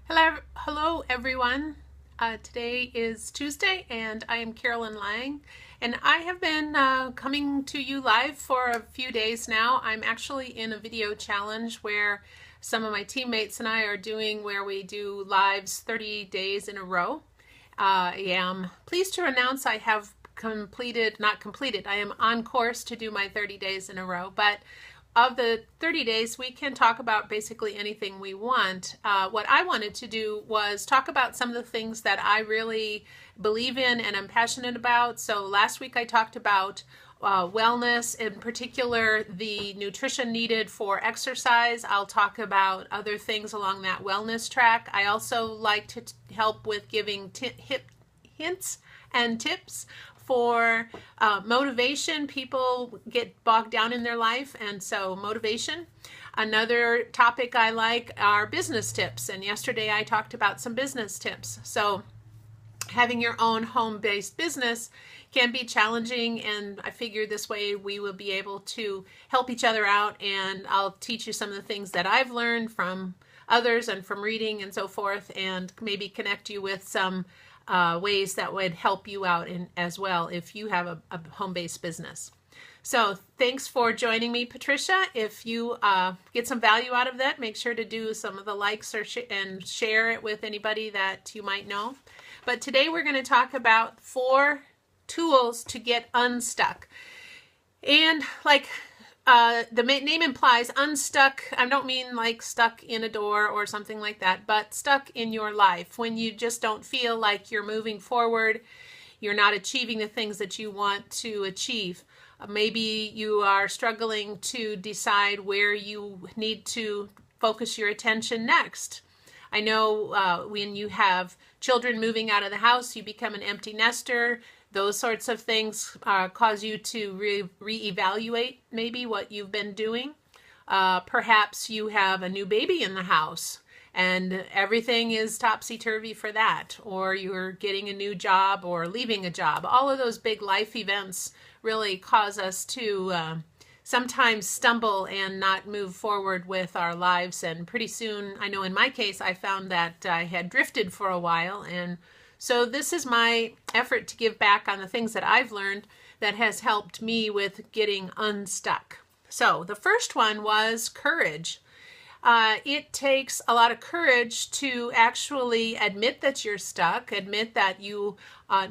Hello everyone. Today is Tuesday and I am Carolyn Lang and I have been coming to you live for a few days now. I'm actually in a video challenge where some of my teammates and I are doing where we do lives 30 days in a row. I am pleased to announce I have not completed, I am on course to do my 30 days in a row, but of the 30 days, we can talk about basically anything we want. What I wanted to do was talk about some of the things that I really believe in and I'm passionate about. So last week I talked about wellness, in particular the nutrition needed for exercise. I'll talk about other things along that wellness track. I also like to help with giving hints and tips for motivation. People get bogged down in their life, and so motivation. Another topic I like are business tips, and yesterday I talked about some business tips. So having your own home-based business can be challenging, and I figure this way we will be able to help each other out, and I'll teach you some of the things that I've learned from others and from reading and so forth, and maybe connect you with some ways that would help you out as well if you have a home-based business. So thanks for joining me, Patricia. If you get some value out of that, make sure to do some of the likes and share it with anybody that you might know. But today we're going to talk about 4 tools to get unstuck. And like the name implies, unstuck, I don't mean like stuck in a door or something like that, but stuck in your life when you just don't feel like you're moving forward, you're not achieving the things that you want to achieve. Maybe you are struggling to decide where you need to focus your attention next. I know when you have children moving out of the house, you become an empty nester. Those sorts of things cause you to reevaluate maybe what you've been doing. Perhaps you have a new baby in the house and everything is topsy-turvy for that, or you're getting a new job or leaving a job. All of those big life events really cause us to sometimes stumble and not move forward with our lives. And pretty soon, I know in my case, I found that I had drifted for a while, and so this is my effort to give back on the things that I've learned that has helped me with getting unstuck. So the first one was courage. It takes a lot of courage to actually admit that you're stuck, admit that you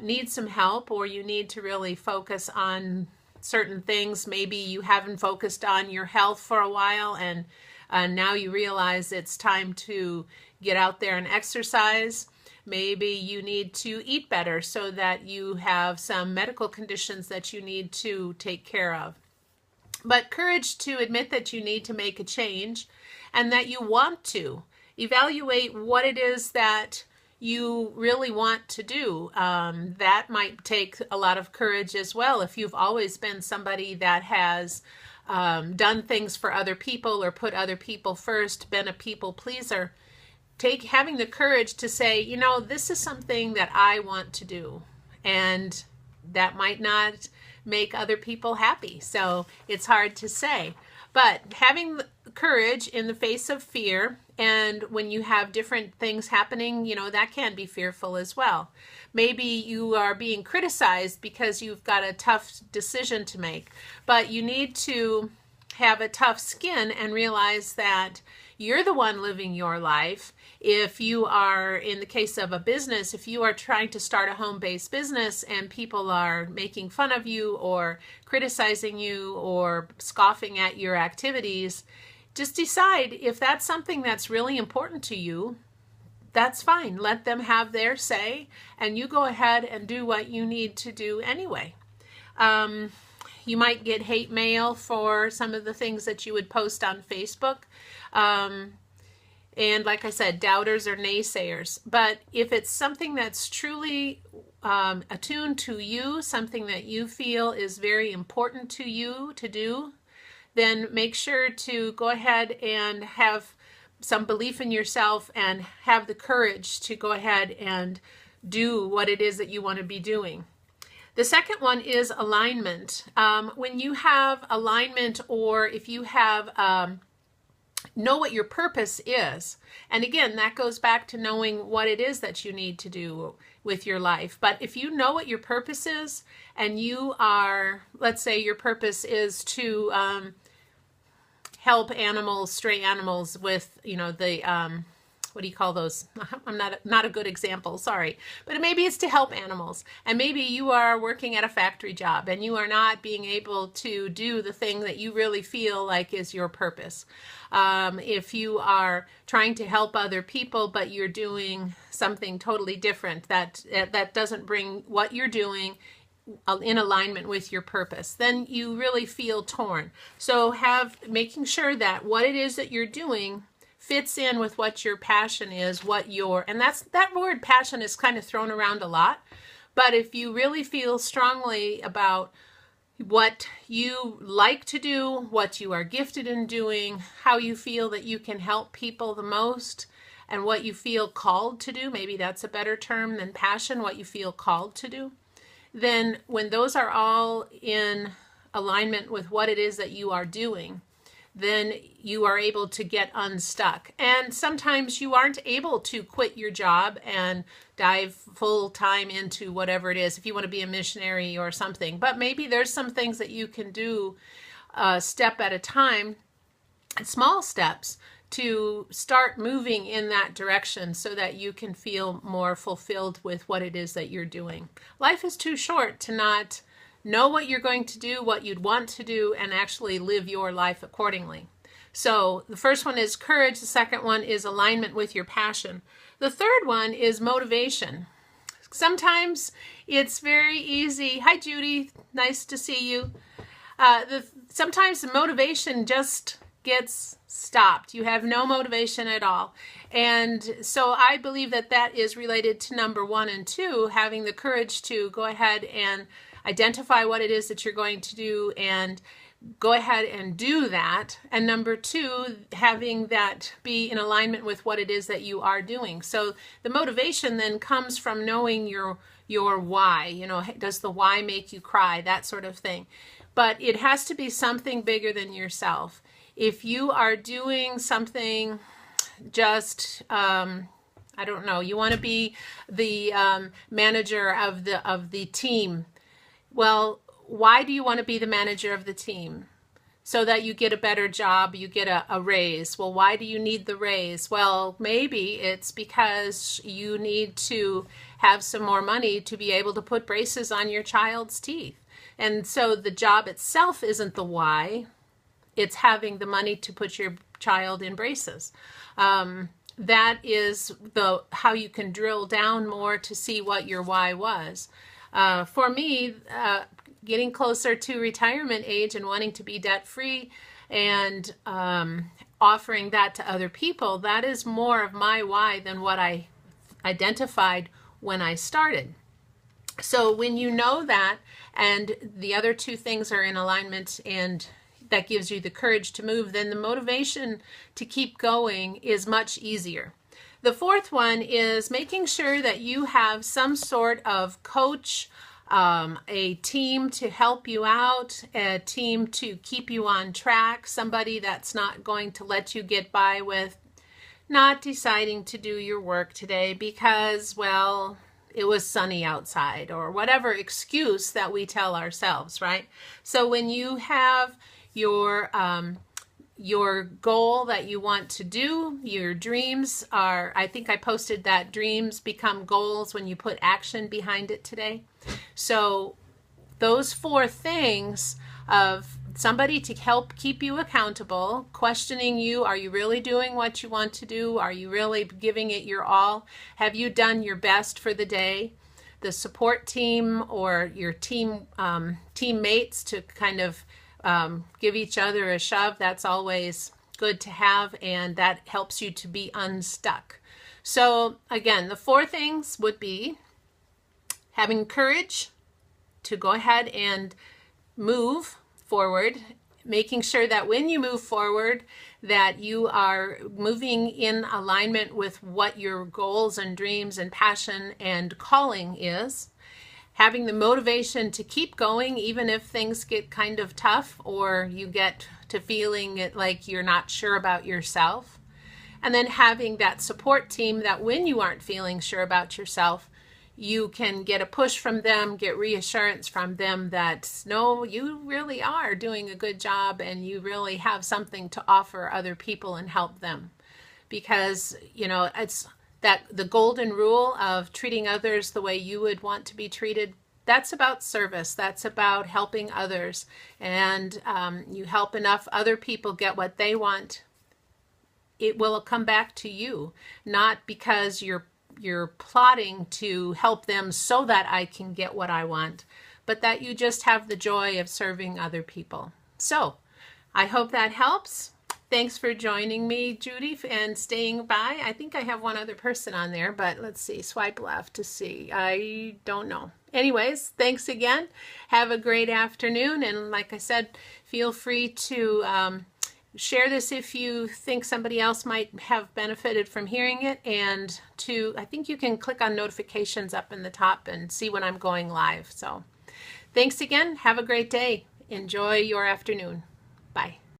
need some help, or you need to really focus on certain things. Maybe you haven't focused on your health for a while, and now you realize it's time to get out there and exercise. Maybe you need to eat better so that you have some medical conditions that you need to take care of. But courage to admit that you need to make a change and that you want to. Evaluate what it is that you really want to do. That might take a lot of courage as well. If you've always been somebody that has done things for other people or put other people first, been a people pleaser, having the courage to say, you know, this is something that I want to do, and that might not make other people happy. So it's hard to say, but having courage in the face of fear, and when you have different things happening, you know, that can be fearful as well. Maybe you are being criticized because you've got a tough decision to make, but you need to have a tough skin and realize that you're the one living your life. If you are, in the case of a business, if you are trying to start a home-based business and people are making fun of you or criticizing you or scoffing at your activities, just decide if that's something that's really important to you. That's fine. Let them have their say, and you go ahead and do what you need to do anyway. You might get hate mail for some of the things that you would post on Facebook. And like I said, doubters or naysayers. But if it's something that's truly attuned to you, something that you feel is very important to you to do, then make sure to go ahead and have some belief in yourself and have the courage to go ahead and do what it is that you want to be doing. The second one is alignment. When you have alignment, or if you have know what your purpose is. And again, that goes back to knowing what it is that you need to do with your life. But if you know what your purpose is, and you are, let's say your purpose is to help animals, stray animals with, the what do you call those? I'm not a good example, sorry. But maybe it's to help animals. And maybe you are working at a factory job and you are not being able to do the thing that you really feel like is your purpose. If you are trying to help other people, but you're doing something totally different that doesn't bring what you're doing in alignment with your purpose, then you really feel torn. So making sure that what it is that you're doing fits in with what your passion is, and that word passion is kind of thrown around a lot. But if you really feel strongly about what you like to do, what you are gifted in doing, how you feel that you can help people the most, and what you feel called to do, maybe that's a better term than passion, what you feel called to do, then when those are all in alignment with what it is that you are doing, then you are able to get unstuck. And sometimes you aren't able to quit your job and dive full time into whatever it is, if you want to be a missionary or something. But maybe there's some things that you can do a step at a time, small steps, to start moving in that direction so that you can feel more fulfilled with what it is that you're doing. Life is too short to not know what you're going to do, what you'd want to do, and actually live your life accordingly. So the first one is courage. The second one is alignment with your passion. The third one is motivation. Sometimes it's very easy. Hi, Judy. Nice to see you. Sometimes the motivation just gets stopped. You have no motivation at all. And so I believe that is related to number 1 and 2, having the courage to go ahead and identify what it is that you're going to do and go ahead and do that. And number 2, having that be in alignment with what it is that you are doing. So the motivation then comes from knowing your why. Does the why make you cry? That sort of thing. But it has to be something bigger than yourself. If you are doing something just, I don't know, you want to be the manager of the team. Well, why do you want to be the manager of the team? So that you get a better job, you get a raise. Well, why do you need the raise? Well, maybe it's because you need to have some more money to be able to put braces on your child's teeth. And so the job itself isn't the why. It's having the money to put your child in braces. That is how you can drill down more to see what your why was. For me, getting closer to retirement age and wanting to be debt-free and offering that to other people, that is more of my why than what I identified when I started. So when you know that and the other 2 things are in alignment and that gives you the courage to move, then the motivation to keep going is much easier. The fourth one is making sure that you have some sort of coach, a team to help you out, a team to keep you on track, somebody that's not going to let you get by with not deciding to do your work today because, well, it was sunny outside, or whatever excuse that we tell ourselves, right? So when you have your goal that you want to do, your dreams are, I think I posted that dreams become goals when you put action behind it today. So those 4 things of somebody to help keep you accountable, questioning you, are you really doing what you want to do? Are you really giving it your all? Have you done your best for the day? The support team or your teammates to kind of give each other a shove, that's always good to have, and that helps you to be unstuck. So again, the 4 things would be having courage to go ahead and move forward, making sure that when you move forward that you are moving in alignment with what your goals and dreams and passion and calling is. having the motivation to keep going even if things get kind of tough or you get to feeling it like you're not sure about yourself. And then having that support team that when you aren't feeling sure about yourself, you can get a push from them, get reassurance from them that no, you really are doing a good job and you really have something to offer other people and help them. Because, you know, it's that the golden rule of treating others the way you would want to be treated. That's about service. That's about helping others. And you help enough other people get what they want, it will come back to you, not because you're plotting to help them so that I can get what I want, but that you just have the joy of serving other people. So I hope that helps. Thanks for joining me, Judy, and staying by. I think I have one other person on there, but let's see, swipe left to see. I don't know. Anyways, thanks again. Have a great afternoon. And like I said, feel free to share this if you think somebody else might have benefited from hearing it. And I think you can click on notifications up in the top and see when I'm going live. So thanks again. Have a great day. Enjoy your afternoon. Bye.